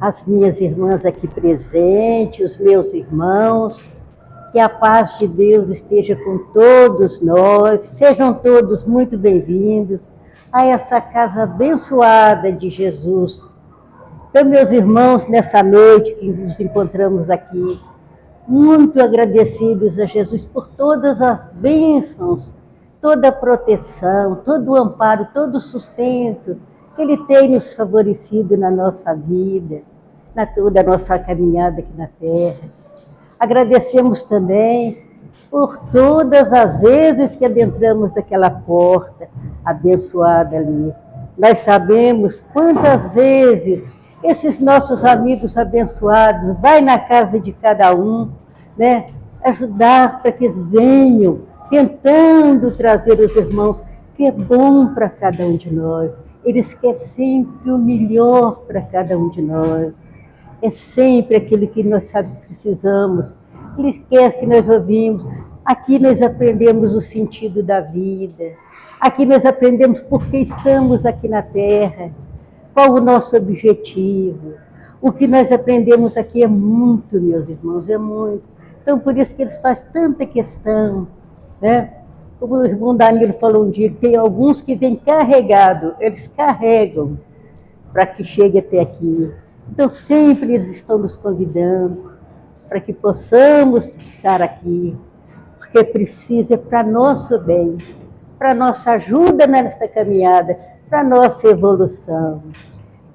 as minhas irmãs aqui presentes, os meus irmãos, que a paz de Deus esteja com todos nós, sejam todos muito bem-vindos a essa casa abençoada de Jesus. Então, meus irmãos, nessa noite que nos encontramos aqui, muito agradecidos a Jesus por todas as bênçãos, toda a proteção, todo o amparo, todo o sustento que Ele tem nos favorecido na nossa vida, na toda a nossa caminhada aqui na Terra. Agradecemos também por todas as vezes que adentramos aquela porta abençoada ali. Nós sabemos quantas vezes esses nossos amigos abençoados vai na casa de cada um, né, ajudar para que eles venham, tentando trazer os irmãos, que é bom para cada um de nós. Eles querem sempre o melhor para cada um de nós. É sempre aquilo que nós precisamos. Ele quer que nós ouvimos. Aqui nós aprendemos o sentido da vida. Aqui nós aprendemos por que estamos aqui na Terra. Qual o nosso objetivo. O que nós aprendemos aqui é muito, meus irmãos, é muito. Então, por isso que eles fazem tanta questão, né? Como o irmão Danilo falou um dia, tem alguns que vêm carregados, eles carregam para que chegue até aqui. Então, sempre eles estão nos convidando para que possamos estar aqui, porque precisa para nosso bem, para nossa ajuda nessa caminhada, para nossa evolução.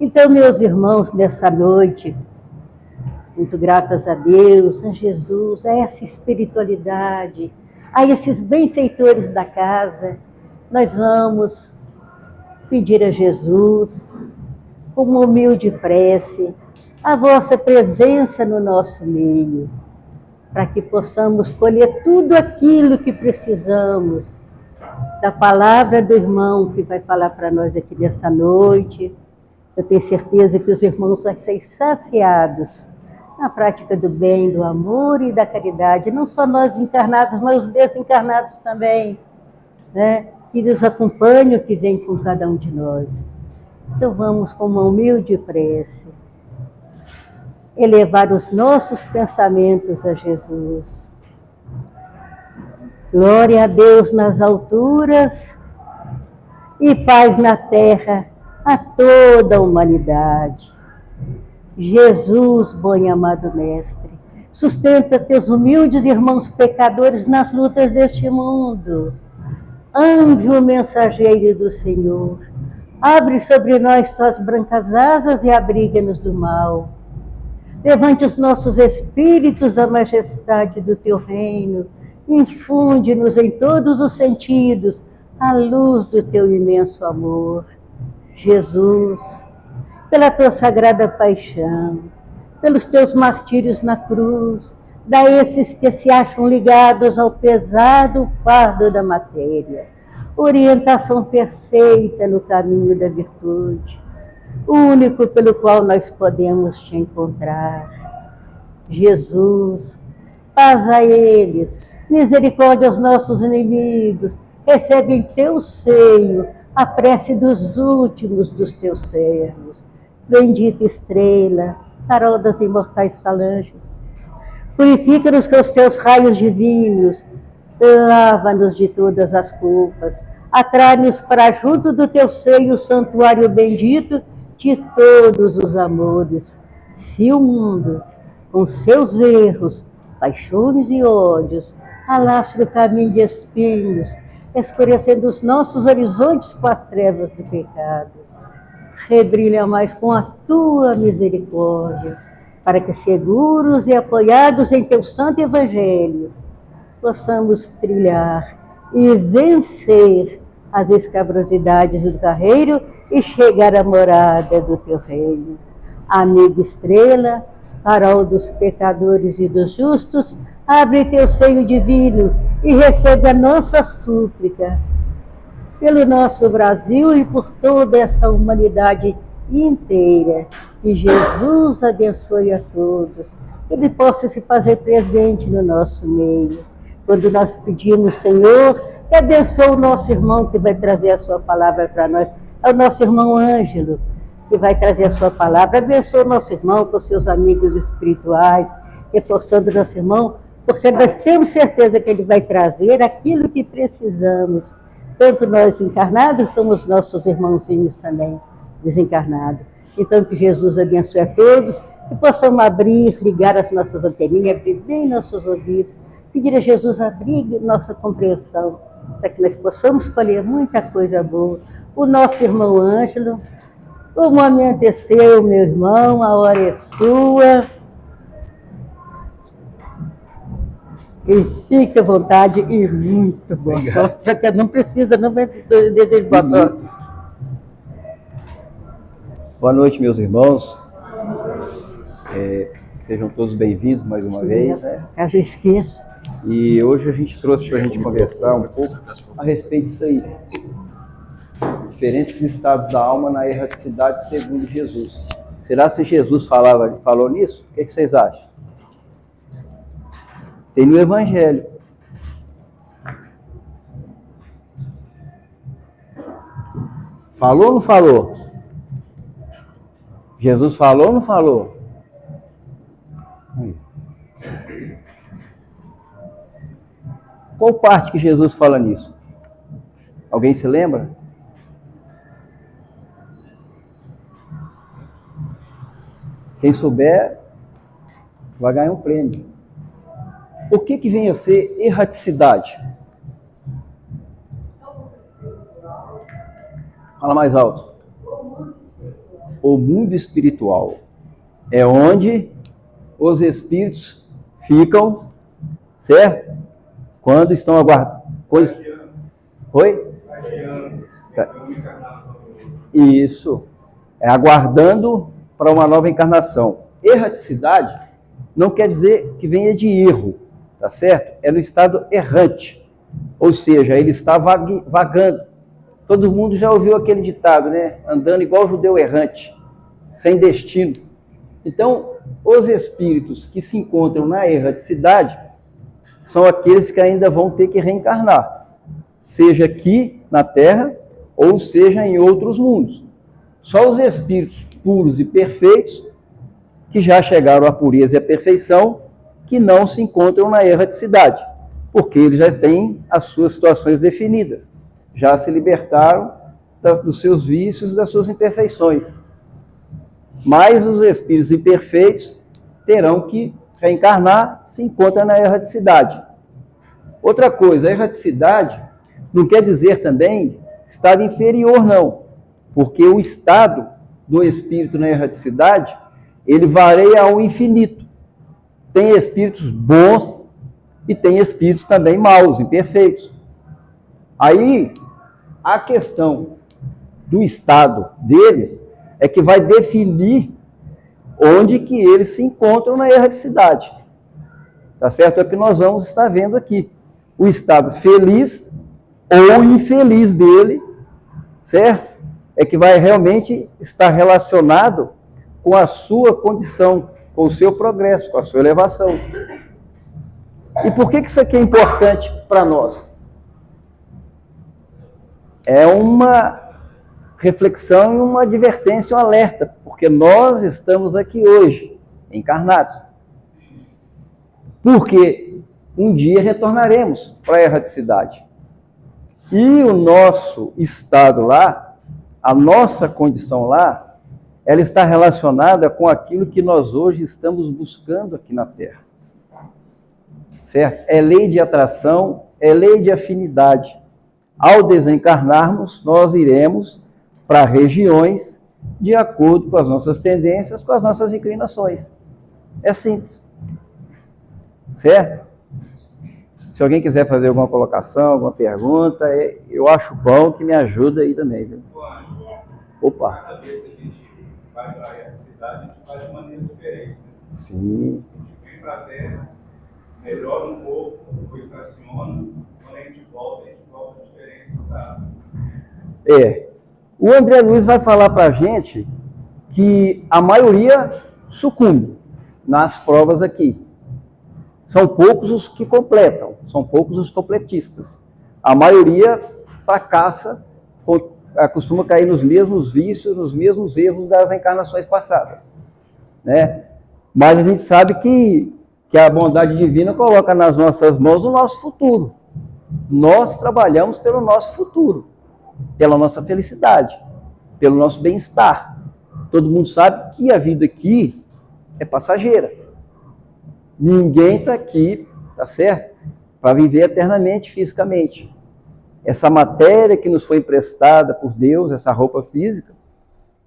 Então, meus irmãos, nessa noite, muito gratas a Deus, a Jesus, a essa espiritualidade, a esses benfeitores da casa, nós vamos pedir a Jesus, com uma humilde prece, a vossa presença no nosso meio, para que possamos colher tudo aquilo que precisamos da palavra do irmão que vai falar para nós aqui nessa noite. Eu tenho certeza que os irmãos vão ser saciados na prática do bem, do amor e da caridade, não só nós encarnados, mas os desencarnados também, né? Que nos acompanham, que vêm com cada um de nós. Então vamos com uma humilde prece elevar os nossos pensamentos a Jesus. Glória a Deus nas alturas e paz na terra a toda a humanidade. Jesus, bom e amado Mestre, sustenta teus humildes irmãos pecadores nas lutas deste mundo. Anjo mensageiro do Senhor, abre sobre nós tuas brancas asas e abriga-nos do mal. Levante os nossos espíritos à majestade do teu reino, infunde-nos em todos os sentidos a luz do teu imenso amor. Jesus, pela tua sagrada paixão, pelos teus martírios na cruz, dá a esses que se acham ligados ao pesado fardo da matéria, orientação perfeita no caminho da virtude, único pelo qual nós podemos te encontrar. Jesus, paz a eles, misericórdia aos nossos inimigos, recebe em teu seio a prece dos últimos dos teus servos. Bendita estrela, farol das imortais falanges, purifica-nos com os teus raios divinos, lava-nos de todas as culpas, atrai-nos para junto do teu seio o santuário bendito de todos os amores. Se o mundo, com seus erros, paixões e ódios, alastra o caminho de espinhos, escurecendo os nossos horizontes com as trevas do pecado, rebrilha mais com a tua misericórdia, para que seguros e apoiados em teu santo evangelho, possamos trilhar e vencer as escabrosidades do carreiro e chegar à morada do teu reino. Amiga estrela, farol dos pecadores e dos justos, abre teu seio divino e recebe a nossa súplica pelo nosso Brasil e por toda essa humanidade inteira. Que Jesus abençoe a todos, que Ele possa se fazer presente no nosso meio. Quando nós pedimos, Senhor, que abençoe o nosso irmão que vai trazer a sua palavra para nós, é o nosso irmão Ângelo. que vai trazer a sua palavra. Abençoa o nosso irmão com seus amigos espirituais, reforçando o nosso irmão, porque nós temos certeza que ele vai trazer aquilo que precisamos, tanto nós encarnados como os nossos irmãozinhos também desencarnados. Então, que Jesus abençoe a todos, que possamos abrir, ligar as nossas anteninhas, abrir bem nossos ouvidos, pedir a Jesus abrir nossa compreensão, para que nós possamos colher muita coisa boa. O nosso irmão Ângelo, o momento é seu, meu irmão, a hora é sua. E fique à vontade e muito boa sorte. Não precisa, não vai desejo boa sorte. Boa noite, meus irmãos. Sejam todos bem-vindos mais uma vez. Caso eu esqueça. E hoje a gente trouxe para a gente conversar um pouco a respeito disso aí. Diferentes estados da alma na erraticidade segundo Jesus. Será que Jesus falou nisso? O que vocês acham? Tem no Evangelho. Falou ou não falou? Jesus falou ou não falou? Qual parte que Jesus fala nisso? Alguém se lembra? Quem souber vai ganhar um prêmio. O que vem a ser erraticidade? Fala mais alto. O mundo espiritual é onde os espíritos ficam, certo? Quando estão aguardando. Oi? Isso. É aguardando para uma nova encarnação. Erraticidade não quer dizer que venha de erro, tá certo? É no estado errante. Ou seja, ele está vagando. Todo mundo já ouviu aquele ditado, né? Andando igual judeu errante, sem destino. Então, os espíritos que se encontram na erraticidade são aqueles que ainda vão ter que reencarnar, seja aqui na Terra ou seja em outros mundos. Só os espíritos puros e perfeitos, que já chegaram à pureza e à perfeição, que não se encontram na erraticidade, porque eles já têm as suas situações definidas, já se libertaram dos seus vícios e das suas imperfeições. Mas os espíritos imperfeitos terão que reencarnar, se encontram na erraticidade. Outra coisa, a erraticidade não quer dizer também estado inferior, não, porque o estado do espírito na erraticidade, ele varia ao infinito. Tem espíritos bons e tem espíritos também maus, imperfeitos. Aí, a questão do estado deles é que vai definir onde que eles se encontram na erraticidade. Tá certo? É o que nós vamos estar vendo aqui. O estado feliz ou infeliz dele, certo? É que vai realmente estar relacionado com a sua condição, com o seu progresso, com a sua elevação. E por que isso aqui é importante para nós? É uma reflexão e uma advertência, um alerta, porque nós estamos aqui hoje, encarnados. Porque um dia retornaremos para a erraticidade. E o nosso estado lá, a nossa condição lá, ela está relacionada com aquilo que nós hoje estamos buscando aqui na Terra. Certo? É lei de atração, é lei de afinidade. Ao desencarnarmos, nós iremos para regiões de acordo com as nossas tendências, com as nossas inclinações. É simples. Certo? Se alguém quiser fazer alguma colocação, alguma pergunta, eu acho bom que me ajuda aí também. Viu? Opa! Cada vez que a gente vai para a cidade, a gente faz de maneira diferente. Né? Sim. A gente vem para a Terra, melhora um pouco, depois estaciona, quando a gente volta em diferentes estados. O André Luiz vai falar para a gente que a maioria sucumbe nas provas aqui. São poucos os que completam, são poucos os completistas. A maioria fracassa costuma cair nos mesmos vícios, nos mesmos erros das encarnações passadas, né? Mas a gente sabe que a bondade divina coloca nas nossas mãos o nosso futuro. Nós trabalhamos pelo nosso futuro, pela nossa felicidade, pelo nosso bem-estar. Todo mundo sabe que a vida aqui é passageira. Ninguém está aqui, tá certo? Para viver eternamente, fisicamente. Essa matéria que nos foi emprestada por Deus, essa roupa física,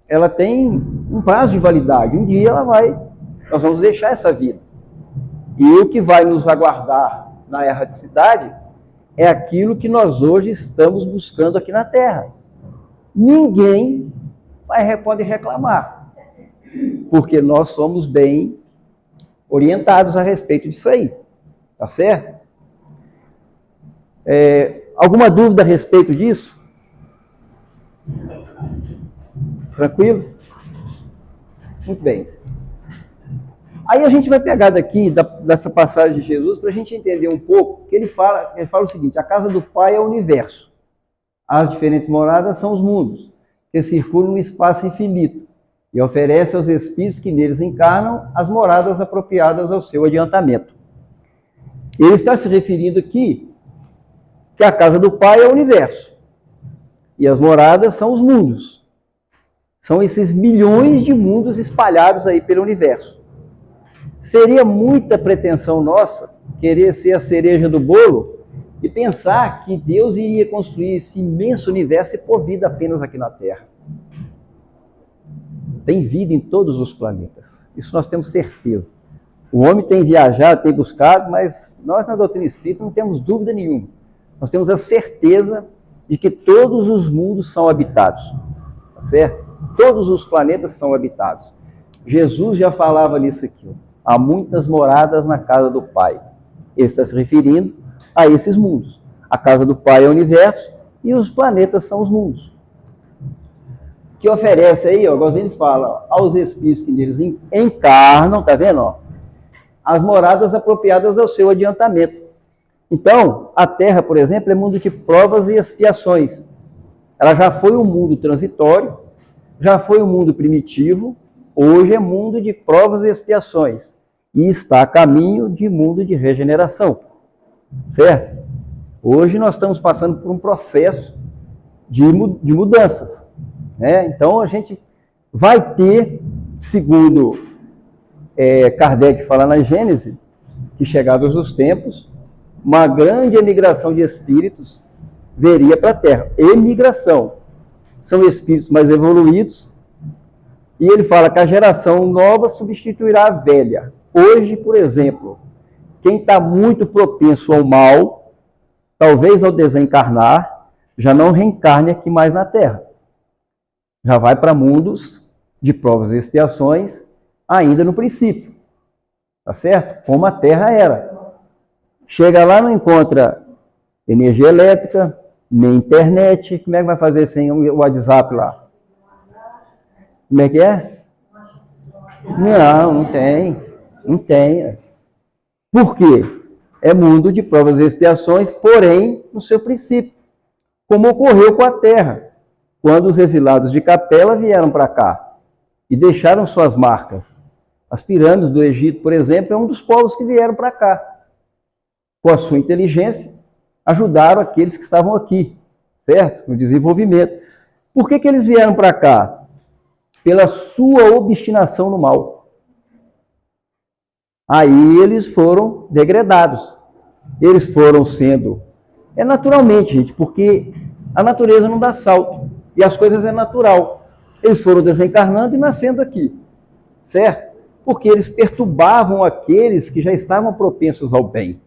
ela tem um prazo de validade. Um dia nós vamos deixar essa vida. E o que vai nos aguardar na erraticidade é aquilo que nós hoje estamos buscando aqui na Terra. Ninguém pode reclamar, porque nós somos bem orientados a respeito disso aí, tá certo? Alguma dúvida a respeito disso? Tranquilo? Muito bem. Aí a gente vai pegar daqui, dessa passagem de Jesus, para a gente entender um pouco, que ele fala o seguinte: a casa do Pai é o universo. As diferentes moradas são os mundos, que circulam no espaço infinito, e oferece aos espíritos que neles encarnam as moradas apropriadas ao seu adiantamento. Ele está se referindo aqui que a casa do Pai é o universo, e as moradas são os mundos. São esses milhões de mundos espalhados aí pelo universo. Seria muita pretensão nossa querer ser a cereja do bolo e pensar que Deus iria construir esse imenso universo e pôr vida apenas aqui na Terra. Tem vida em todos os planetas. Isso nós temos certeza. O homem tem viajado, tem buscado, mas nós na doutrina espírita não temos dúvida nenhuma. Nós temos a certeza de que todos os mundos são habitados. Tá certo? Todos os planetas são habitados. Jesus já falava nisso aqui. Há muitas moradas na casa do Pai. Ele está se referindo a esses mundos. A casa do Pai é o universo e os planetas são os mundos. Que oferece aí, igual ele fala, aos espíritos que neles encarnam, tá vendo? Ó, as moradas apropriadas ao seu adiantamento. Então, a Terra, por exemplo, é mundo de provas e expiações. Ela já foi um mundo transitório, já foi um mundo primitivo, hoje é mundo de provas e expiações. E está a caminho de mundo de regeneração. Certo? Hoje nós estamos passando por um processo de mudanças. Né? Então a gente vai ter, segundo Kardec fala na Gênese, que chegados os tempos, uma grande emigração de espíritos viria para a Terra. Emigração. São espíritos mais evoluídos. E ele fala que a geração nova substituirá a velha. Hoje, por exemplo, quem está muito propenso ao mal, talvez ao desencarnar, já não reencarne aqui mais na Terra. Já vai para mundos de provas e expiações, ainda no princípio. Tá certo? Como a Terra era. Chega lá, não encontra energia elétrica, nem internet. Como é que vai fazer sem o WhatsApp lá? Como é que é? Não tem. Não tem. Por quê? É mundo de provas e expiações, porém, no seu princípio. Como ocorreu com a Terra, quando os exilados de Capela vieram para cá e deixaram suas marcas. As pirâmides do Egito, por exemplo, é um dos povos que vieram para cá. Com a sua inteligência, ajudaram aqueles que estavam aqui, certo? No desenvolvimento. Por que eles vieram para cá? Pela sua obstinação no mal. Aí eles foram degradados. Eles foram sendo... É naturalmente, gente, porque a natureza não dá salto. E as coisas é natural. Eles foram desencarnando e nascendo aqui. Certo? Porque eles perturbavam aqueles que já estavam propensos ao bem.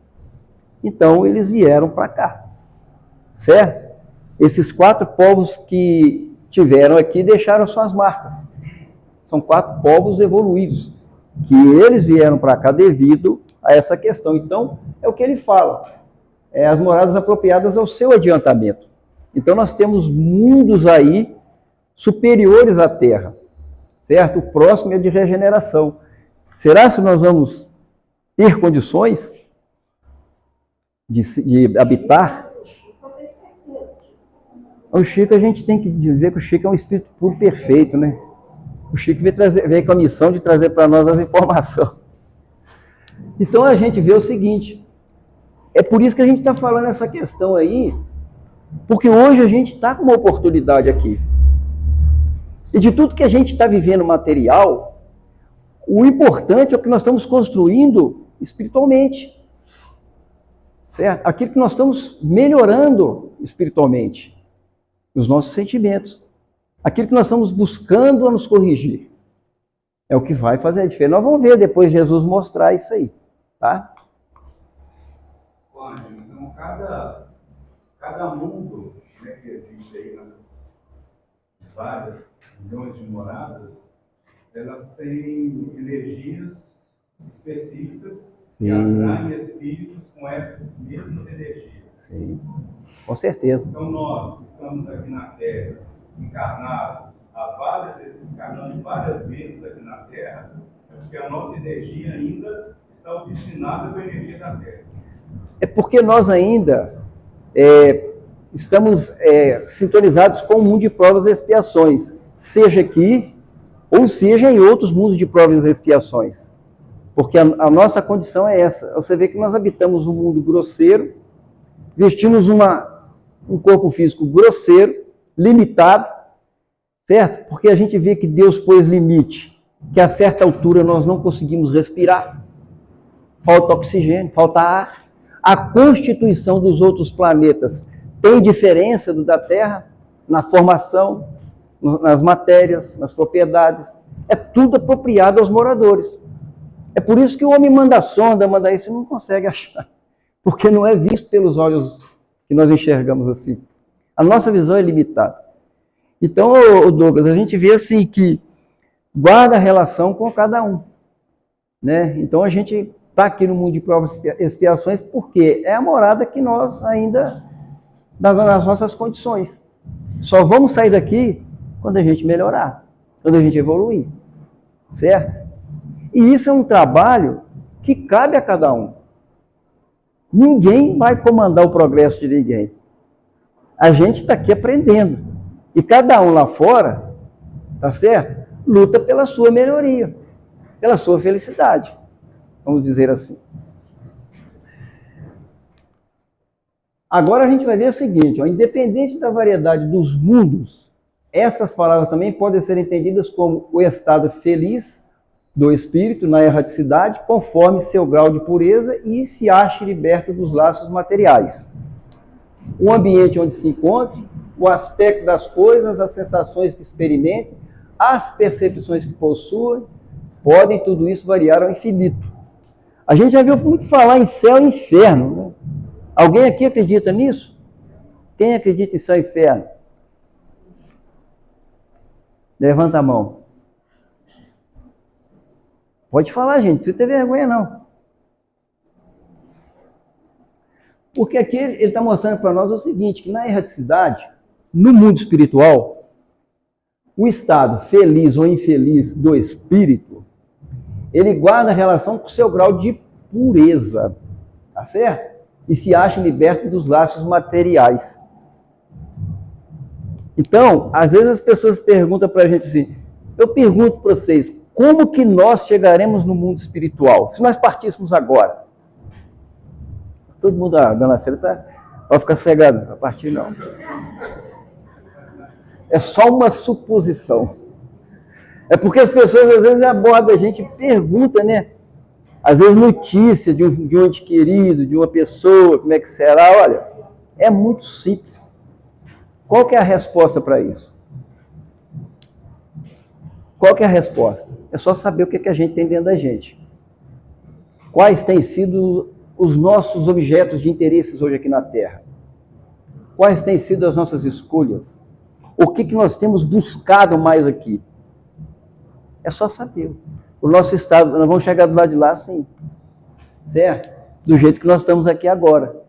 Então eles vieram para cá. Certo? Esses 4 povos que tiveram aqui deixaram suas marcas. São 4 povos evoluídos, que eles vieram para cá devido a essa questão. Então, é o que ele fala. As moradas apropriadas ao seu adiantamento. Então, nós temos mundos aí superiores à Terra. Certo? O próximo é de regeneração. Será que nós vamos ter condições de habitar? O Chico, a gente tem que dizer que o Chico é um espírito puro perfeito, né? O Chico veio com a missão de trazer para nós as informações. Então a gente vê o seguinte, é por isso que a gente está falando essa questão aí, porque hoje a gente está com uma oportunidade aqui. E de tudo que a gente está vivendo material, o importante é o que nós estamos construindo espiritualmente. Certo? Aquilo que nós estamos melhorando espiritualmente, os nossos sentimentos. Aquilo que nós estamos buscando a nos corrigir. É o que vai fazer a diferença. Nós vamos ver depois Jesus mostrar isso aí. Tá? Então, cada mundo, né, que existe aí nessas várias milhões de moradas, elas têm energias específicas que atraem espíritos com essas mesmas energias. Sim, com certeza. Então, nós que estamos aqui na Terra, encarnados, encarnando várias vezes aqui na Terra, é porque a nossa energia ainda está obstinada com a energia da Terra. É porque nós ainda estamos sintonizados com o mundo de provas e expiações, seja aqui ou seja em outros mundos de provas e expiações. Porque a nossa condição é essa. Você vê que nós habitamos um mundo grosseiro, vestimos um corpo físico grosseiro, limitado, certo? Porque a gente vê que Deus pôs limite, que a certa altura nós não conseguimos respirar, falta oxigênio, falta ar. A constituição dos outros planetas tem diferença do da Terra na formação, nas matérias, nas propriedades. É tudo apropriado aos moradores. É por isso que o homem manda sonda, manda isso, e não consegue achar. Porque não é visto pelos olhos que nós enxergamos assim. A nossa visão é limitada. Então, Douglas, a gente vê assim que guarda relação com cada um. Né? Então, a gente está aqui no mundo de provas e expiações porque é a morada que nós ainda, nas nossas condições. Só vamos sair daqui quando a gente melhorar, quando a gente evoluir. Certo? E isso é um trabalho que cabe a cada um. Ninguém vai comandar o progresso de ninguém. A gente está aqui aprendendo. E cada um lá fora, tá certo? Luta pela sua melhoria, pela sua felicidade. Vamos dizer assim. Agora a gente vai ver o seguinte, ó, independente da variedade dos mundos, essas palavras também podem ser entendidas como o estado feliz do espírito na erraticidade, conforme seu grau de pureza e se ache liberto dos laços materiais. O ambiente onde se encontre, o aspecto das coisas, as sensações que experimente, as percepções que possuem, podem tudo isso variar ao infinito. A gente já viu muito falar em céu e inferno, né? Alguém aqui acredita nisso? Quem acredita em céu e inferno? Levanta a mão. Pode falar, gente, não precisa ter vergonha, não. Porque aqui ele está mostrando para nós o seguinte, que na erraticidade, no mundo espiritual, o estado feliz ou infeliz do espírito, ele guarda relação com o seu grau de pureza, tá certo? E se acha liberto dos laços materiais. Então, às vezes as pessoas perguntam para a gente assim, eu pergunto para vocês, como que nós chegaremos no mundo espiritual? Se nós partíssemos agora. Todo mundo, a dona Célia vai ficar cegada, a partir não. É só uma suposição. É porque as pessoas às vezes abordam a gente e perguntam, né? Às vezes notícia de um ente querido, de uma pessoa, como é que será? Olha, é muito simples. Qual que é a resposta para isso? Qual que é a resposta? É só saber o que a gente tem dentro da gente. Quais têm sido os nossos objetos de interesses hoje aqui na Terra? Quais têm sido as nossas escolhas? O que nós temos buscado mais aqui? É só saber. O nosso estado, nós vamos chegar do lado de lá assim, certo? Do jeito que nós estamos aqui agora.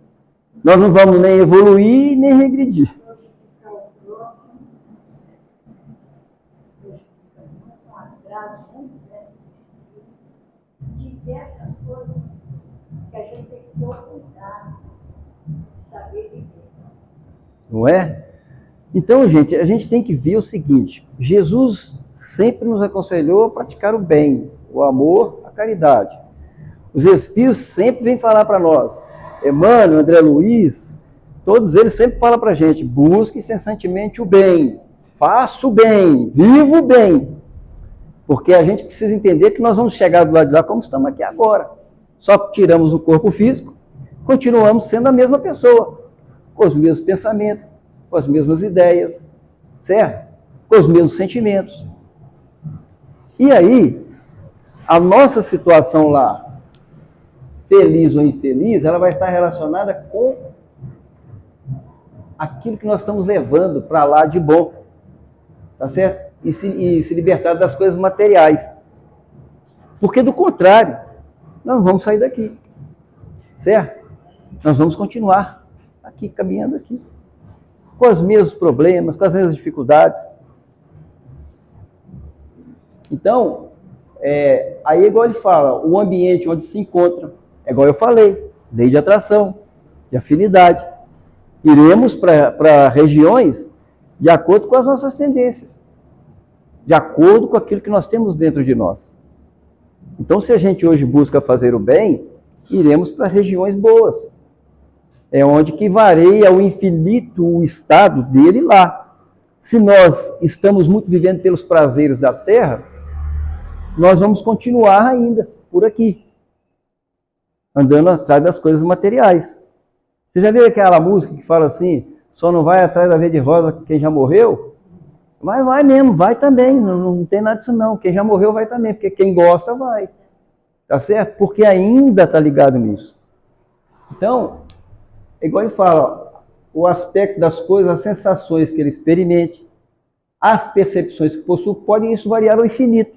Nós não vamos nem evoluir, nem regredir. Diversas coisas que a gente tem que ter cuidado de saber viver. Não é? Então, gente, a gente tem que ver o seguinte: Jesus sempre nos aconselhou a praticar o bem, o amor, a caridade. Os Espíritos sempre vêm falar para nós. Emmanuel, André Luiz, todos eles sempre falam para a gente: busque incessantemente o bem, faça o bem, viva o bem. Porque a gente precisa entender que nós vamos chegar do lado de lá como estamos aqui agora. Só tiramos o corpo físico, continuamos sendo a mesma pessoa, com os mesmos pensamentos, com as mesmas ideias, certo? Com os mesmos sentimentos. E aí, a nossa situação lá, feliz ou infeliz, ela vai estar relacionada com aquilo que nós estamos levando para lá de bom, tá certo? E se libertar das coisas materiais. Porque do contrário, nós não vamos sair daqui, certo? Nós vamos continuar aqui, caminhando aqui, com os mesmos problemas, com as mesmas dificuldades. Então, aí igual ele fala, o ambiente onde se encontra, é igual eu falei, lei de atração, de afinidade. Iremos para regiões de acordo com as nossas tendências, de acordo com aquilo que nós temos dentro de nós. Então, se a gente hoje busca fazer o bem, iremos para regiões boas. É onde que varia o infinito o estado dele lá. Se nós estamos muito vivendo pelos prazeres da terra, nós vamos continuar ainda por aqui, andando atrás das coisas materiais. Você já viu aquela música que fala assim, só não vai atrás da verde-rosa quem já morreu? Mas vai mesmo, vai também, não tem nada disso não. Quem já morreu vai também, porque quem gosta vai. Tá certo? Porque ainda está ligado nisso. Então, igual ele fala, o aspecto das coisas, as sensações que ele experimente, as percepções que possui, podem isso variar ao infinito,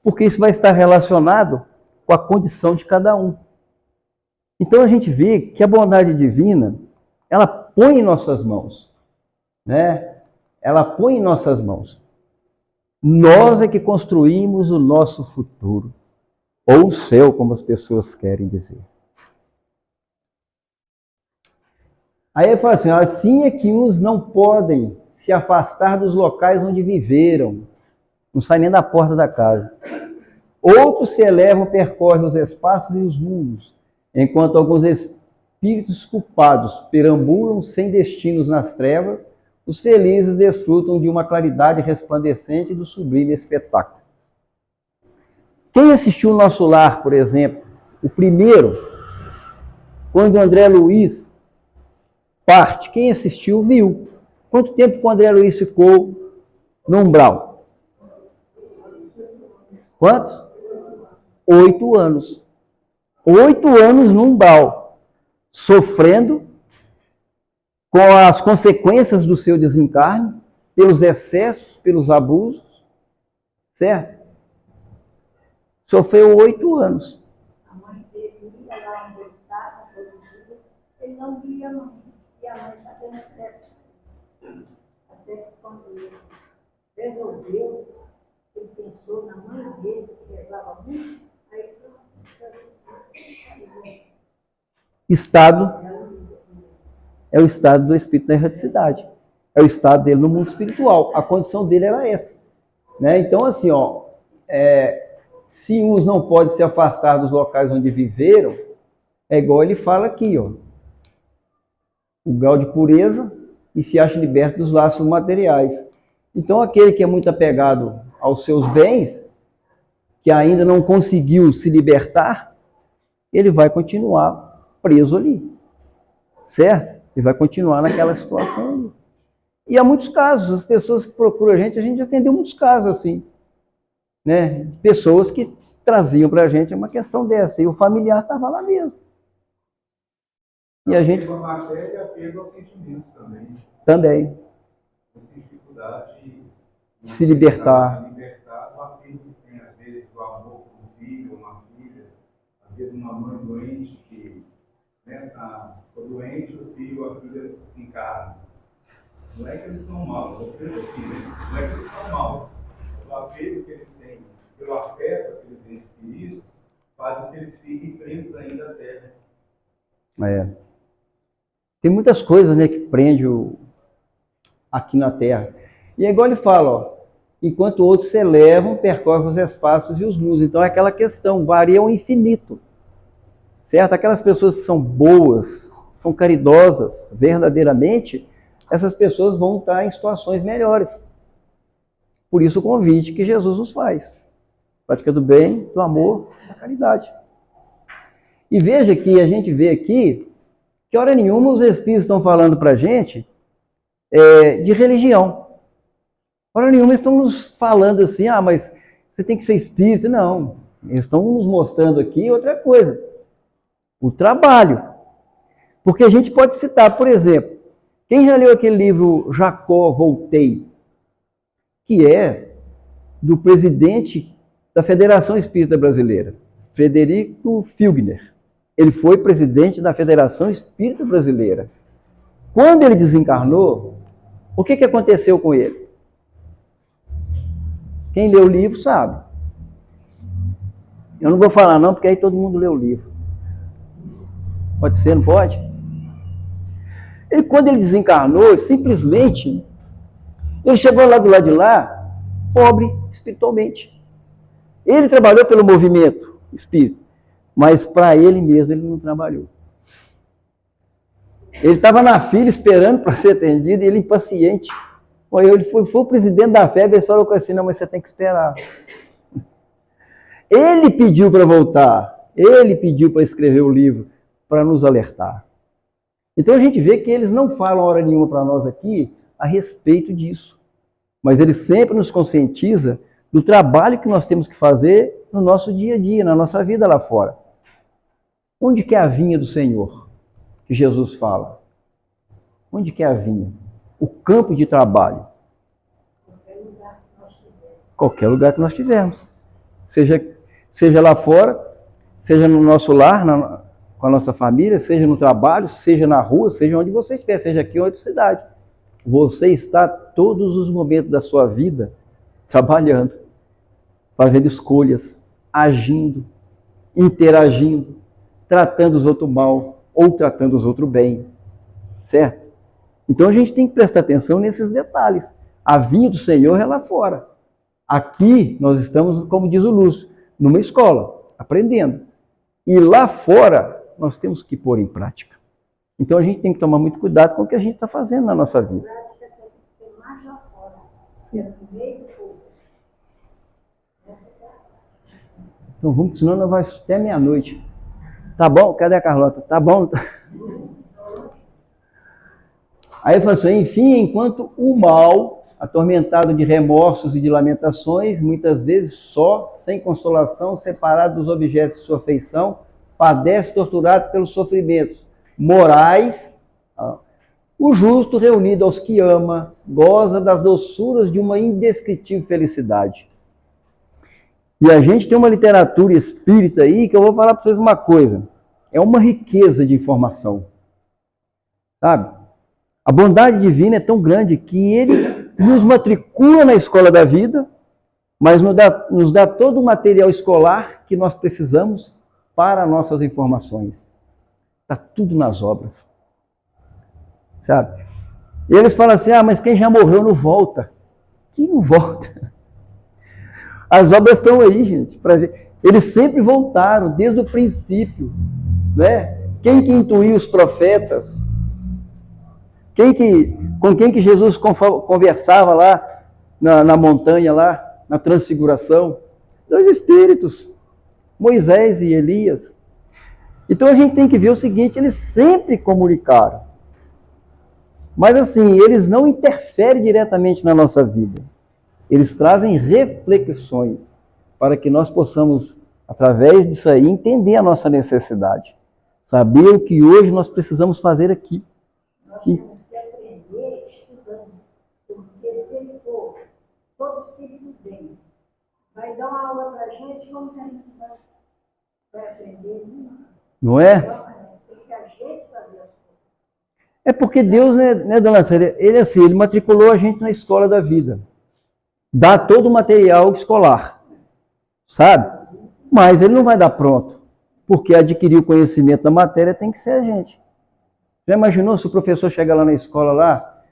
porque isso vai estar relacionado com a condição de cada um. Então a gente vê que a bondade divina, ela põe em nossas mãos, né? Ela põe em nossas mãos. Nós é que construímos o nosso futuro, ou o céu, como as pessoas querem dizer. Aí ele fala assim é que uns não podem se afastar dos locais onde viveram, não saem nem da porta da casa. Outros se elevam, percorrem os espaços e os mundos, enquanto alguns espíritos culpados perambulam sem destinos nas trevas, os felizes desfrutam de uma claridade resplandecente do sublime espetáculo. Quem assistiu o Nosso Lar, por exemplo, o primeiro, quando o André Luiz parte, quem assistiu viu. Quanto tempo que o André Luiz ficou no umbral? Quantos? 8 anos. 8 anos no umbral, sofrendo com as consequências do seu desencarne, pelos excessos, pelos abusos, certo? Sofreu 8 anos. A mãe dele ia lá onde ele estava, todo dia, ele não via a mãe. E a mãe está tendo pressa. Até que quando ele resolveu, ele pensou na mãe dele, que rezava muito, aí Estado é o estado do espírito da erraticidade. É o estado dele no mundo espiritual. A condição dele era essa. Né? Então, assim, se uns não podem se afastar dos locais onde viveram, é igual ele fala aqui, ó, o grau de pureza e se acha liberto dos laços materiais. Então, aquele que é muito apegado aos seus bens, que ainda não conseguiu se libertar, ele vai continuar preso ali, certo? Ele vai continuar naquela situação ali. E há muitos casos, as pessoas que procuram a gente já atendeu muitos casos assim, né? Pessoas que traziam para a gente uma questão dessa, e o familiar estava lá mesmo. E a gente... A matéria e apego aos sentimentos também. Também. Tem dificuldade de se libertar. Libertar o apego que tem, às vezes, do amor com um filho ou uma filha, às vezes uma mãe doente que está doente, o filho ou a filha se encarna. Não é que eles são maus, eu penso assim, né? Não é que eles são maus. O apego que eles têm, pelo afeto que eles entes queridos, faz com que eles fiquem presos ainda à terra. Tem muitas coisas, né, que prende aqui na Terra. E é igual ele fala, ó, enquanto outros se elevam, percorrem os espaços e os mundos. Então é aquela questão, varia ao infinito. Certo? Aquelas pessoas que são boas, são caridosas verdadeiramente, essas pessoas vão estar em situações melhores. Por isso o convite que Jesus nos faz. Prática do bem, do amor, da caridade. E veja que a gente vê aqui que hora nenhuma os Espíritos estão falando para a gente de religião. Hora nenhuma estão nos falando assim, mas você tem que ser espírita. Não, eles estão nos mostrando aqui outra coisa. O trabalho. Porque a gente pode citar, por exemplo, quem já leu aquele livro Jacó Voltei, que é do presidente da Federação Espírita Brasileira, Frederico Filgner. Ele foi presidente da Federação Espírita Brasileira. Quando ele desencarnou, o que aconteceu com ele? Quem lê o livro sabe. Eu não vou falar não, porque aí todo mundo lê o livro. Pode ser, não pode? Quando ele desencarnou, simplesmente, ele chegou lá do lado de lá, pobre espiritualmente. Ele trabalhou pelo movimento espírita, mas para ele mesmo ele não trabalhou. Ele estava na fila esperando para ser atendido e ele impaciente. Ele foi o presidente da FEB, ele falou assim, não, mas você tem que esperar. Ele pediu para voltar, ele pediu para escrever o livro, para nos alertar. Então a gente vê que eles não falam hora nenhuma para nós aqui a respeito disso. Mas ele sempre nos conscientiza do trabalho que nós temos que fazer no nosso dia a dia, na nossa vida lá fora. Onde que é a vinha do Senhor? Que Jesus fala. Onde que é a vinha? O campo de trabalho. Qualquer lugar que nós tivermos. Seja lá fora, seja no nosso lar, com a nossa família, seja no trabalho, seja na rua, seja onde você estiver, seja aqui ou em outra cidade. Você está todos os momentos da sua vida trabalhando, fazendo escolhas, agindo, interagindo, tratando os outros mal ou tratando os outros bem, certo? Então a gente tem que prestar atenção nesses detalhes. A vinha do Senhor é lá fora. Aqui nós estamos, como diz o Lúcio, numa escola, aprendendo. E lá fora nós temos que pôr em prática. Então a gente tem que tomar muito cuidado com o que a gente está fazendo na nossa vida. A prática tem que ser mais lá fora, ser no meio do povo. Então vamos, senão nós vamos até meia-noite. Tá bom? Cadê a Carlota? Tá bom? Aí ele falou assim, enfim, enquanto o mal, atormentado de remorsos e de lamentações, muitas vezes só, sem consolação, separado dos objetos de sua afeição, padece torturado pelos sofrimentos morais, o justo, reunido aos que ama, goza das doçuras de uma indescritível felicidade. E a gente tem uma literatura espírita aí, que eu vou falar para vocês uma coisa, é uma riqueza de informação, sabe? A bondade divina é tão grande que ele nos matricula na escola da vida, mas nos dá todo o material escolar que nós precisamos para nossas informações. Está tudo nas obras. Sabe? E eles falam assim, mas quem já morreu não volta. Quem não volta? As obras estão aí, gente. Eles sempre voltaram, desde o princípio. Né? Quem que intuiu os profetas? Com quem que Jesus conversava lá na montanha, lá na transfiguração? Dois espíritos, Moisés e Elias. Então a gente tem que ver o seguinte, eles sempre comunicaram. Mas assim, eles não interferem diretamente na nossa vida. Eles trazem reflexões para que nós possamos, através disso aí, entender a nossa necessidade. Saber o que hoje nós precisamos fazer aqui. Nós temos que aprender estudando. Porque se ele for todo espírito bem, vai dar uma aula para a gente, como que a gente vai aprender? Não é? Então, tem que a gente fazer as coisas. É porque Deus, né, dona Célia, ele matriculou a gente na escola da vida. Dá todo o material escolar, sabe? Mas ele não vai dar pronto, porque adquirir o conhecimento da matéria tem que ser a gente. Já imaginou se o professor chega lá na escola lá,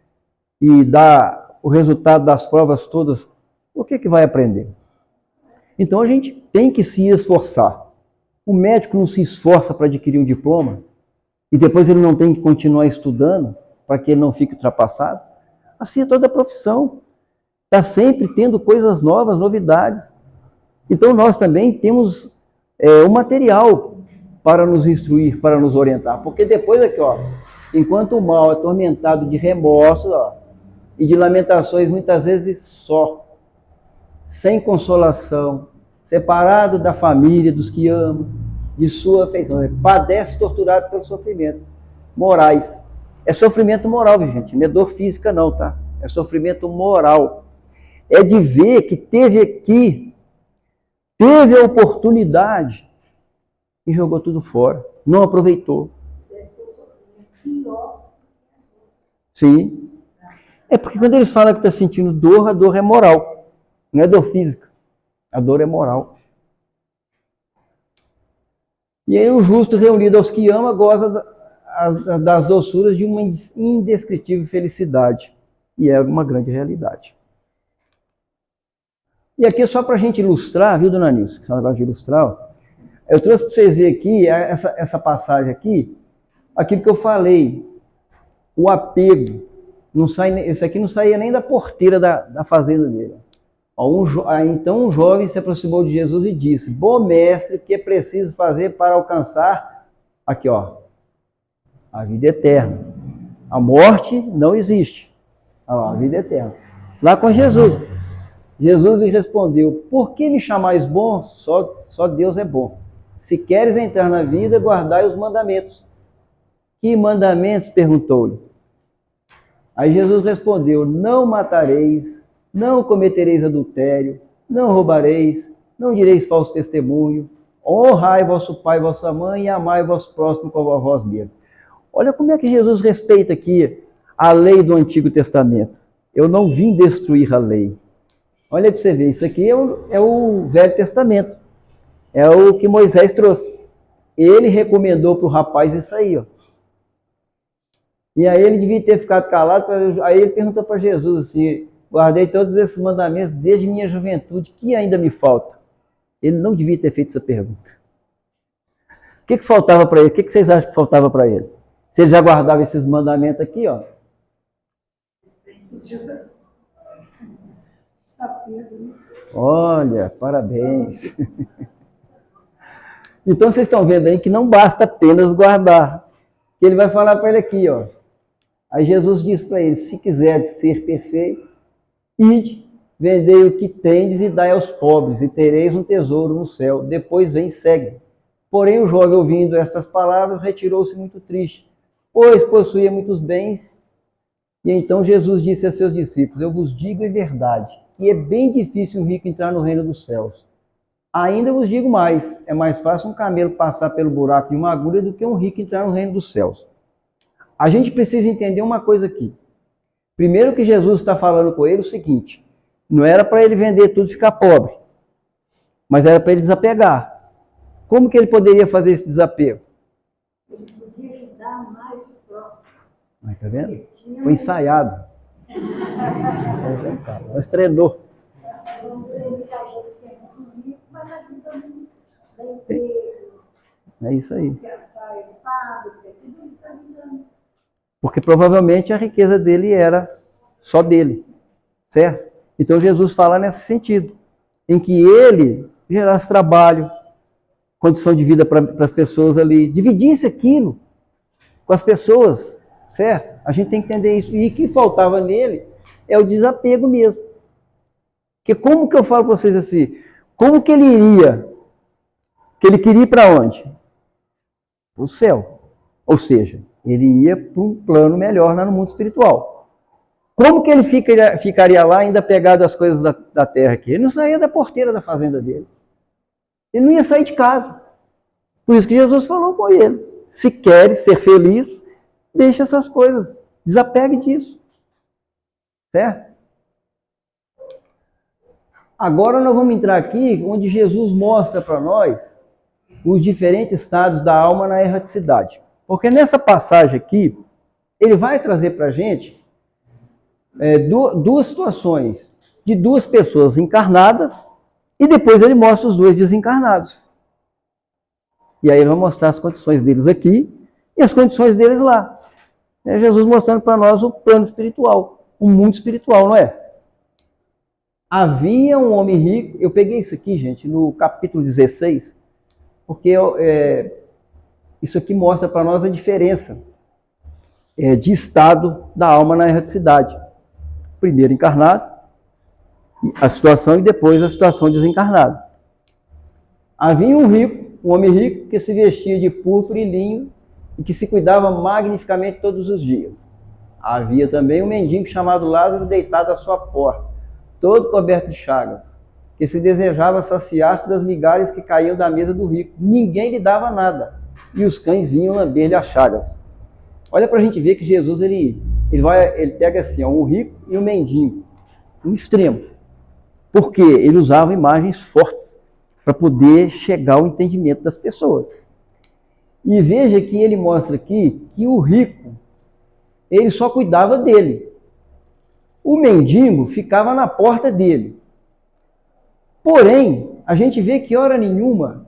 e dá o resultado das provas todas, o que vai aprender? Então a gente tem que se esforçar. O médico não se esforça para adquirir um diploma e depois ele não tem que continuar estudando para que ele não fique ultrapassado. Assim é toda a profissão. Está sempre tendo coisas novas, novidades. Então nós também temos o material para nos instruir, para nos orientar. Porque depois aqui, ó, enquanto o mal é atormentado de remorso, ó, e de lamentações muitas vezes só, sem consolação, separado da família, dos que amam, de sua afeição, padece torturado pelos sofrimentos morais. É sofrimento moral, gente, não é dor física não, tá? É sofrimento moral. É de ver que teve a oportunidade e jogou tudo fora, não aproveitou. Deve ser um sofrimento pior. Sim. É porque quando eles falam que está sentindo dor, a dor é moral. Não é dor física. A dor é moral. E aí o justo reunido aos que ama goza das doçuras de uma indescritível felicidade. E é uma grande realidade. E aqui só para a gente ilustrar, viu, dona Nilce, que você gosta de ilustrar, ó, eu trouxe para vocês verem aqui, essa passagem aqui, aquilo que eu falei, o apego. Esse aqui não saía nem da porteira da fazenda dele. Então um jovem se aproximou de Jesus e disse: bom mestre, o que é preciso fazer para alcançar, aqui ó, a vida eterna. A morte não existe. A vida eterna. Lá com Jesus. Jesus lhe respondeu: por que me chamais bom? Só Deus é bom. Se queres entrar na vida, guardai os mandamentos. Que mandamentos? Perguntou-lhe. Aí Jesus respondeu: não matareis, não cometereis adultério, não roubareis, não direis falso testemunho, honrai vosso pai e vossa mãe e amai vosso próximo como a vós mesmo. Olha como é que Jesus respeita aqui a lei do Antigo Testamento. Eu não vim destruir a lei. Olha para você ver, isso aqui é o Velho Testamento. É o que Moisés trouxe. Ele recomendou para o rapaz isso aí, ó. E aí ele devia ter ficado calado, aí ele perguntou para Jesus assim: guardei todos esses mandamentos desde minha juventude, que ainda me falta? Ele não devia ter feito essa pergunta. O que faltava para ele? O que vocês acham que faltava para ele? Se ele já guardava esses mandamentos aqui, ó. Olha, parabéns. Então vocês estão vendo aí que não basta apenas guardar. Ele vai falar para ele aqui, ó. Aí Jesus diz para ele: se quiseres ser perfeito, ide, vendei o que tendes e dai aos pobres, e tereis um tesouro no céu. Depois vem e segue. Porém o jovem, ouvindo estas palavras, retirou-se muito triste, pois possuía muitos bens. E então Jesus disse a seus discípulos: eu vos digo em verdade, que é bem difícil um rico entrar no reino dos céus. Ainda vos digo mais, é mais fácil um camelo passar pelo buraco de uma agulha do que um rico entrar no reino dos céus. A gente precisa entender uma coisa aqui. Primeiro que Jesus está falando com ele o seguinte: não era para ele vender tudo e ficar pobre, mas era para ele desapegar. Como que ele poderia fazer esse desapego? Ele podia ajudar mais o próximo. Mas tá vendo? Foi ensaiado. Nós treinou. É isso aí. Porque provavelmente a riqueza dele era só dele, certo? Então Jesus fala nesse sentido, em que ele gerasse trabalho, condição de vida para as pessoas ali, dividisse aquilo com as pessoas, certo? A gente tem que entender isso. E o que faltava nele é o desapego mesmo. Porque como que eu falo para vocês assim, como que ele iria, que ele queria ir para onde? Para o céu. Ou seja, ele ia para um plano melhor lá no mundo espiritual. Como que ele ficaria lá ainda pegado às coisas da terra aqui? Ele não saía da porteira da fazenda dele. Ele não ia sair de casa. Por isso que Jesus falou com ele: se queres ser feliz, deixa essas coisas, desapegue disso. Certo? Agora nós vamos entrar aqui onde Jesus mostra para nós os diferentes estados da alma na erraticidade. Porque nessa passagem aqui, ele vai trazer para a gente duas situações de duas pessoas encarnadas e depois ele mostra os dois desencarnados. E aí ele vai mostrar as condições deles aqui e as condições deles lá. É Jesus mostrando para nós o plano espiritual, o mundo espiritual, não é? Havia um homem rico, eu peguei isso aqui, gente, no capítulo 16, porque isso aqui mostra para nós a diferença de estado da alma na erraticidade. Primeiro encarnado, a situação, e depois a situação desencarnada. Havia um rico, um homem rico, que se vestia de púrpura e linho e que se cuidava magnificamente todos os dias. Havia também um mendigo chamado Lázaro deitado à sua porta, todo coberto de chagas, que se desejava saciar-se das migalhas que caíam da mesa do rico. Ninguém lhe dava nada, e os cães vinham lamber-lhe as chagas. Olha para a gente ver que Jesus ele pega assim, um rico e um mendigo, um extremo. Porque ele usava imagens fortes para poder chegar ao entendimento das pessoas. E veja que ele mostra aqui que o rico, ele só cuidava dele. O mendigo ficava na porta dele. Porém, a gente vê que hora nenhuma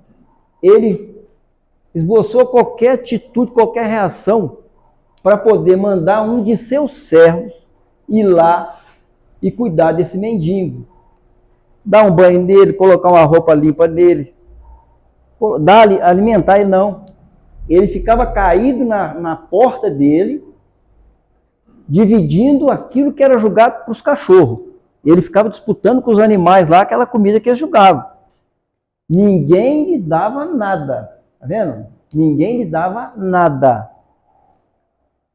ele esboçou qualquer atitude, qualquer reação para poder mandar um de seus servos ir lá e cuidar desse mendigo. Dar um banho nele, colocar uma roupa limpa nele, alimentar ele, não. Ele ficava caído na porta dele, dividindo aquilo que era julgado para os cachorros. Ele ficava disputando com os animais lá aquela comida que eles julgavam. Ninguém lhe dava nada. Tá vendo? Ninguém lhe dava nada.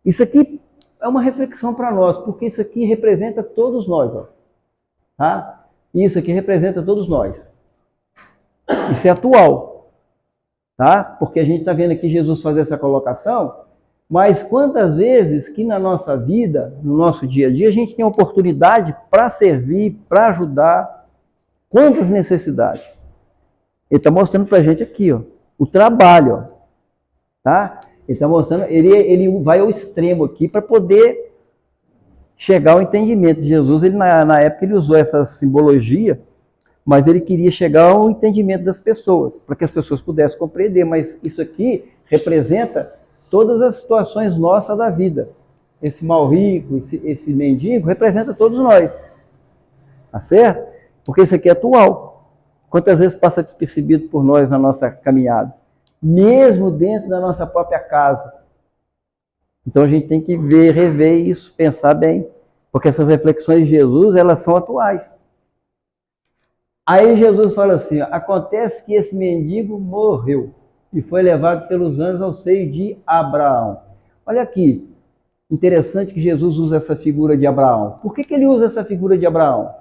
Isso aqui é uma reflexão para nós, porque isso aqui representa todos nós. Ó. Tá? Isso aqui representa todos nós. Isso é atual. Tá? Porque a gente está vendo aqui Jesus fazer essa colocação, mas quantas vezes que na nossa vida, no nosso dia a dia, a gente tem oportunidade para servir, para ajudar, quantas necessidades. Ele está mostrando para a gente aqui, ó, o trabalho. Ó, tá? Ele está mostrando, ele vai ao extremo aqui para poder chegar ao entendimento de Jesus. Ele, na época ele usou essa simbologia, mas ele queria chegar ao entendimento das pessoas, para que as pessoas pudessem compreender. Mas isso aqui representa todas as situações nossas da vida. Esse mal rico, esse mendigo, representa todos nós. Tá certo? Porque isso aqui é atual. Quantas vezes passa despercebido por nós na nossa caminhada? Mesmo dentro da nossa própria casa. Então a gente tem que rever isso, pensar bem. Porque essas reflexões de Jesus, elas são atuais. Aí Jesus fala assim, acontece que esse mendigo morreu e foi levado pelos anjos ao seio de Abraão. Olha aqui, interessante que Jesus usa essa figura de Abraão. Por que ele usa essa figura de Abraão?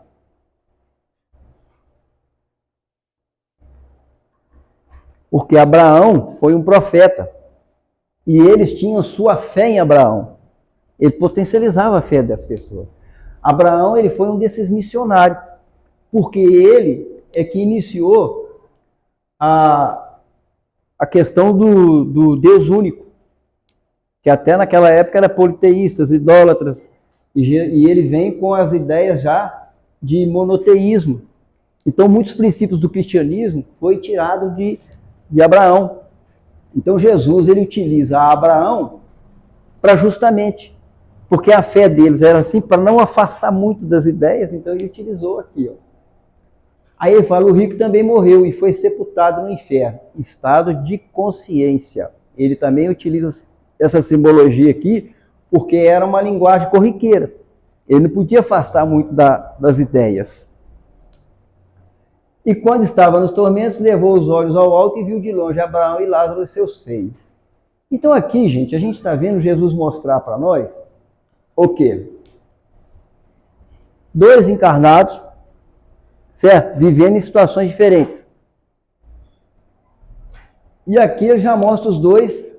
Porque Abraão foi um profeta e eles tinham sua fé em Abraão. Ele potencializava a fé das pessoas. Abraão ele foi um desses missionários, porque ele é que iniciou a questão do Deus único, que até naquela época era politeístas, idólatras, e ele vem com as ideias já de monoteísmo. Então muitos princípios do cristianismo foi tirado de Abraão. Então Jesus ele utiliza Abraão para justamente, porque a fé deles era assim, para não afastar muito das ideias, então ele utilizou aqui, ó. Aí ele fala, o rico também morreu e foi sepultado no inferno, estado de consciência. Ele também utiliza essa simbologia aqui, porque era uma linguagem corriqueira. Ele não podia afastar muito das ideias. E quando estava nos tormentos, levou os olhos ao alto e viu de longe Abraão e Lázaro em seu seio. Então aqui, gente, a gente está vendo Jesus mostrar para nós o quê? Dois encarnados, certo? Vivendo em situações diferentes. E aqui ele já mostra os dois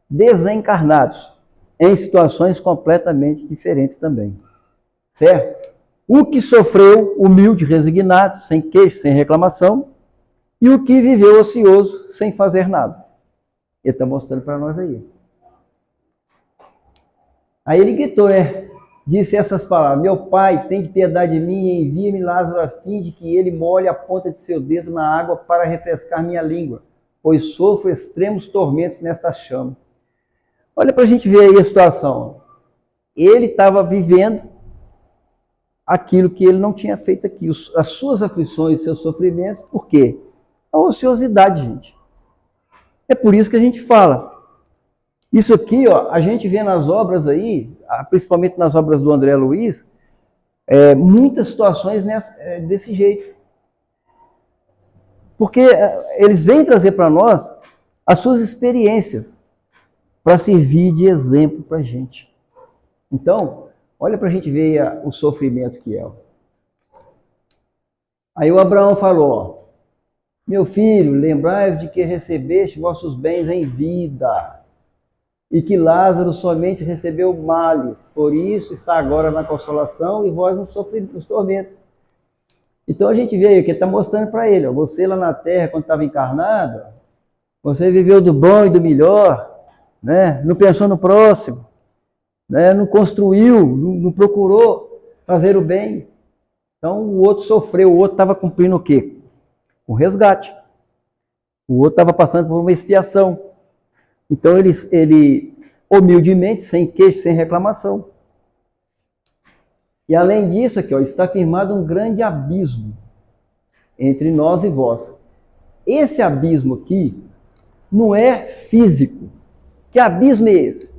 desencarnados, em situações completamente diferentes também. Certo? O que sofreu humilde, resignado, sem queixa, sem reclamação, e o que viveu ocioso, sem fazer nada. Ele está mostrando para nós aí. Aí ele gritou, disse essas palavras: meu pai, tem piedade de mim e envia-me Lázaro a fim de que ele molhe a ponta de seu dedo na água para refrescar minha língua, pois sofro extremos tormentos nesta chama. Olha para a gente ver aí a situação. Ele estava vivendo aquilo que ele não tinha feito aqui, as suas aflições, seus sofrimentos. Por quê? A ociosidade, gente. É por isso que a gente fala. Isso aqui, ó, a gente vê nas obras aí, principalmente nas obras do André Luiz, muitas situações desse jeito. Porque eles vêm trazer para nós as suas experiências para servir de exemplo para a gente. Então, olha para a gente ver o sofrimento que é. Aí o Abraão falou, ó, meu filho, lembrai-vos de que recebeste vossos bens em vida, e que Lázaro somente recebeu males, por isso está agora na consolação e vós nos tormentos. Então a gente vê aí que ele está mostrando para ele, ó, você lá na terra, quando estava encarnado, você viveu do bom e do melhor, né? Não pensou no próximo, né? Não construiu, não procurou fazer o bem. Então o outro sofreu, o outro estava cumprindo o quê? O resgate. O outro estava passando por uma expiação. Então ele humildemente, sem queixa, sem reclamação. E além disso aqui, ó, está firmado um grande abismo entre nós e vós. Esse abismo aqui não é físico. Que abismo é esse?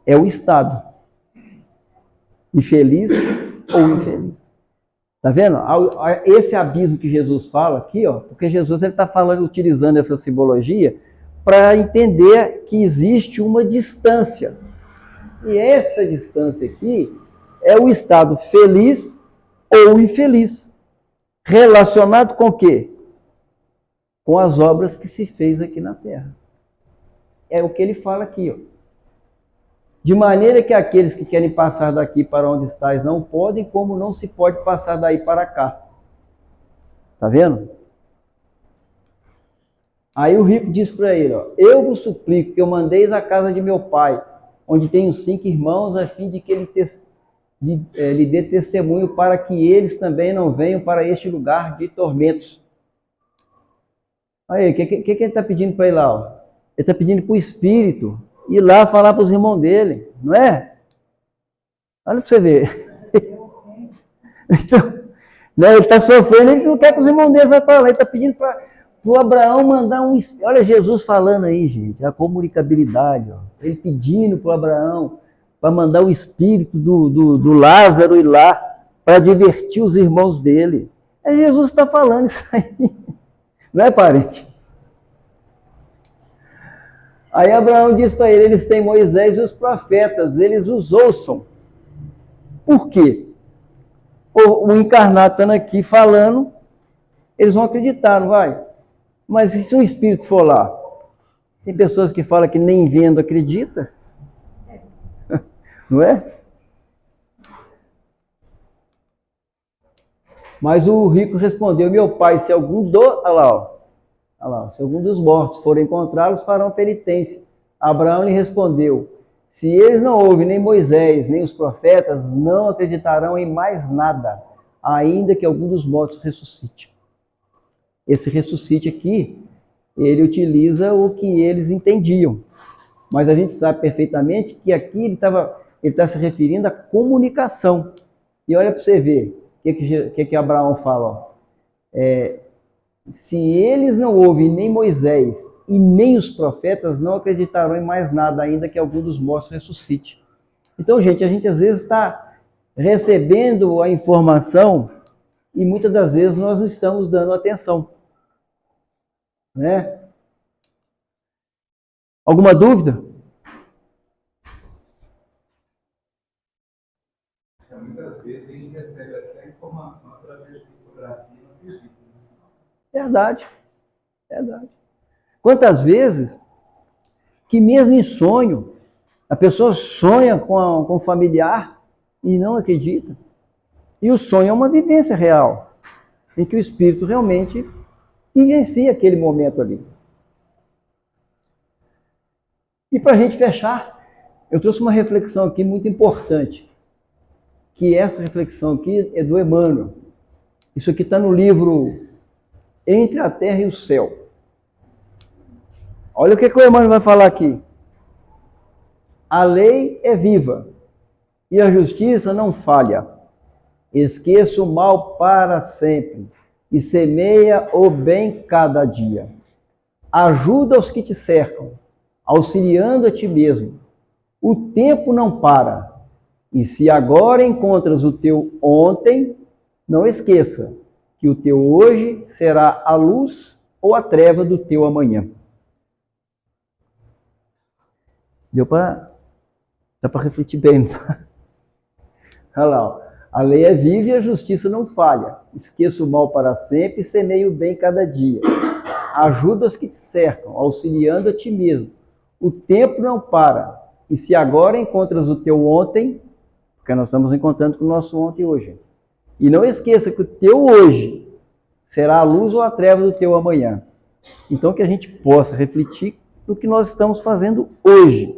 É o estado. Infeliz ou infeliz. Tá vendo? Esse abismo que Jesus fala aqui, ó, porque Jesus está falando, utilizando essa simbologia para entender que existe uma distância. E essa distância aqui é o estado feliz ou infeliz. Relacionado com o quê? Com as obras que se fez aqui na terra. É o que ele fala aqui, ó. De maneira que aqueles que querem passar daqui para onde estáis não podem, como não se pode passar daí para cá. Tá vendo? Aí o rico diz para ele, ó, eu vos suplico que eu mandeis à casa de meu pai, onde tenho 5 irmãos, a fim de que ele lhe dê testemunho para que eles também não venham para este lugar de tormentos. Aí, o que ele está pedindo para ir lá? Ó? Ele está pedindo para o Espírito ir lá falar para os irmãos dele, não é? Olha para você ver. Então, né, ele está sofrendo, ele não quer que os irmãos dele vão para lá, ele está pedindo para o Abraão mandar um... Olha Jesus falando aí, gente, a comunicabilidade, ó. Ele pedindo para o Abraão para mandar o espírito do Lázaro ir lá para divertir os irmãos dele. É Jesus que está falando isso aí. Não é, parente? Aí Abraão diz para ele, eles têm Moisés e os profetas, eles os ouçam. Por quê? O encarnado estando aqui falando, eles vão acreditar, não vai? Mas e se um espírito for lá? Tem pessoas que falam que nem vendo acredita. Não é? Mas o rico respondeu, meu pai, se algum se algum dos mortos for encontrá-los, farão penitência. Abraão lhe respondeu, se eles não ouvem nem Moisés, nem os profetas, não acreditarão em mais nada, ainda que algum dos mortos ressuscite. Esse ressuscite aqui, ele utiliza o que eles entendiam. Mas a gente sabe perfeitamente que aqui ele está se referindo à comunicação. E olha para você ver o que Abraão fala. Ó. Se eles não ouvem nem Moisés e nem os profetas, não acreditarão em mais nada, ainda que algum dos mortos ressuscite. Então, gente, a gente às vezes está recebendo a informação e muitas das vezes nós não estamos dando atenção. Né? Alguma dúvida? Muitas vezes a gente recebe até informação através de fotografia e não acredita. Verdade. Quantas vezes que mesmo em sonho, a pessoa sonha com um familiar e não acredita. E o sonho é uma vivência real, em que o espírito realmente vivencie aquele momento ali. E para a gente fechar, eu trouxe uma reflexão aqui muito importante, que essa reflexão aqui é do Emmanuel. Isso aqui está no livro Entre a Terra e o Céu. Olha o que o Emmanuel vai falar aqui. A lei é viva e a justiça não falha. Esqueça o mal para sempre e semeia o bem cada dia. Ajuda os que te cercam, auxiliando a ti mesmo. O tempo não para. E se agora encontras o teu ontem, não esqueça que o teu hoje será a luz ou a treva do teu amanhã. Dá para refletir bem, tá? Olha lá, ó. A lei é viva e a justiça não falha. Esqueça o mal para sempre e semeia o bem cada dia. Ajuda os que te cercam, auxiliando a ti mesmo. O tempo não para. E se agora encontras o teu ontem, porque nós estamos encontrando com o nosso ontem hoje. E não esqueça que o teu hoje será a luz ou a treva do teu amanhã. Então que a gente possa refletir no que nós estamos fazendo hoje.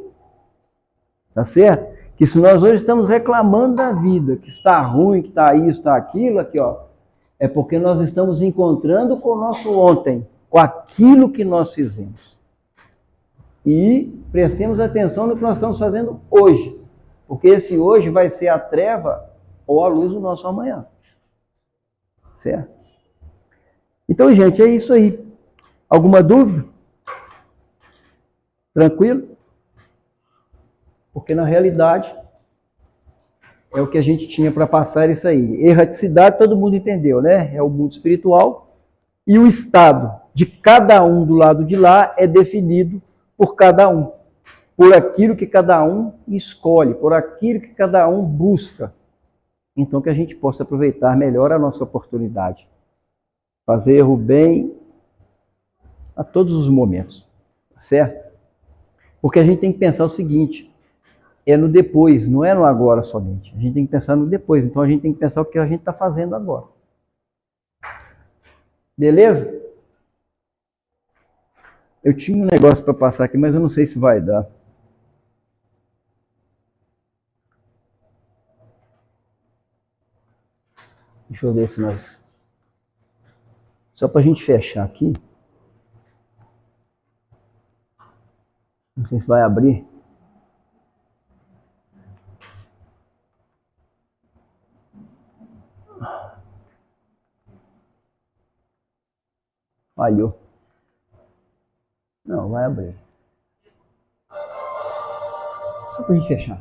Tá certo? Que se nós hoje estamos reclamando da vida, que está ruim, que está isso, está aquilo, aqui ó, é porque nós estamos encontrando com o nosso ontem, com aquilo que nós fizemos. E prestemos atenção no que nós estamos fazendo hoje, porque esse hoje vai ser a treva ou a luz do nosso amanhã. Certo? Então, gente, é isso aí. Alguma dúvida? Tranquilo? Porque na realidade é o que a gente tinha para passar isso aí. Erraticidade todo mundo entendeu, né? É o mundo espiritual e o estado de cada um do lado de lá é definido por cada um, por aquilo que cada um escolhe, por aquilo que cada um busca. Então que a gente possa aproveitar melhor a nossa oportunidade, fazer o bem a todos os momentos, certo? Porque a gente tem que pensar o seguinte, é no depois, não é no agora somente. A gente tem que pensar no depois. Então a gente tem que pensar o que a gente está fazendo agora. Beleza? Eu tinha um negócio para passar aqui, mas eu não sei se vai dar. Deixa eu ver se nós... Só para a gente fechar aqui. Não sei se vai abrir. Falhou. Não, vai abrir. Só pra gente fechar.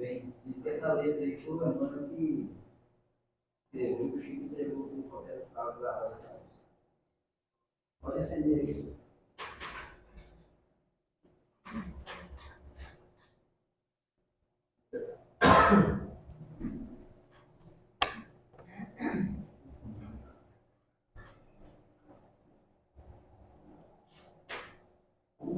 também. Diz que essa letra aí foi o Emmanuel que escreveu, o Chico entregou para o Roberto Carlos da Rosa. Pode acender aí.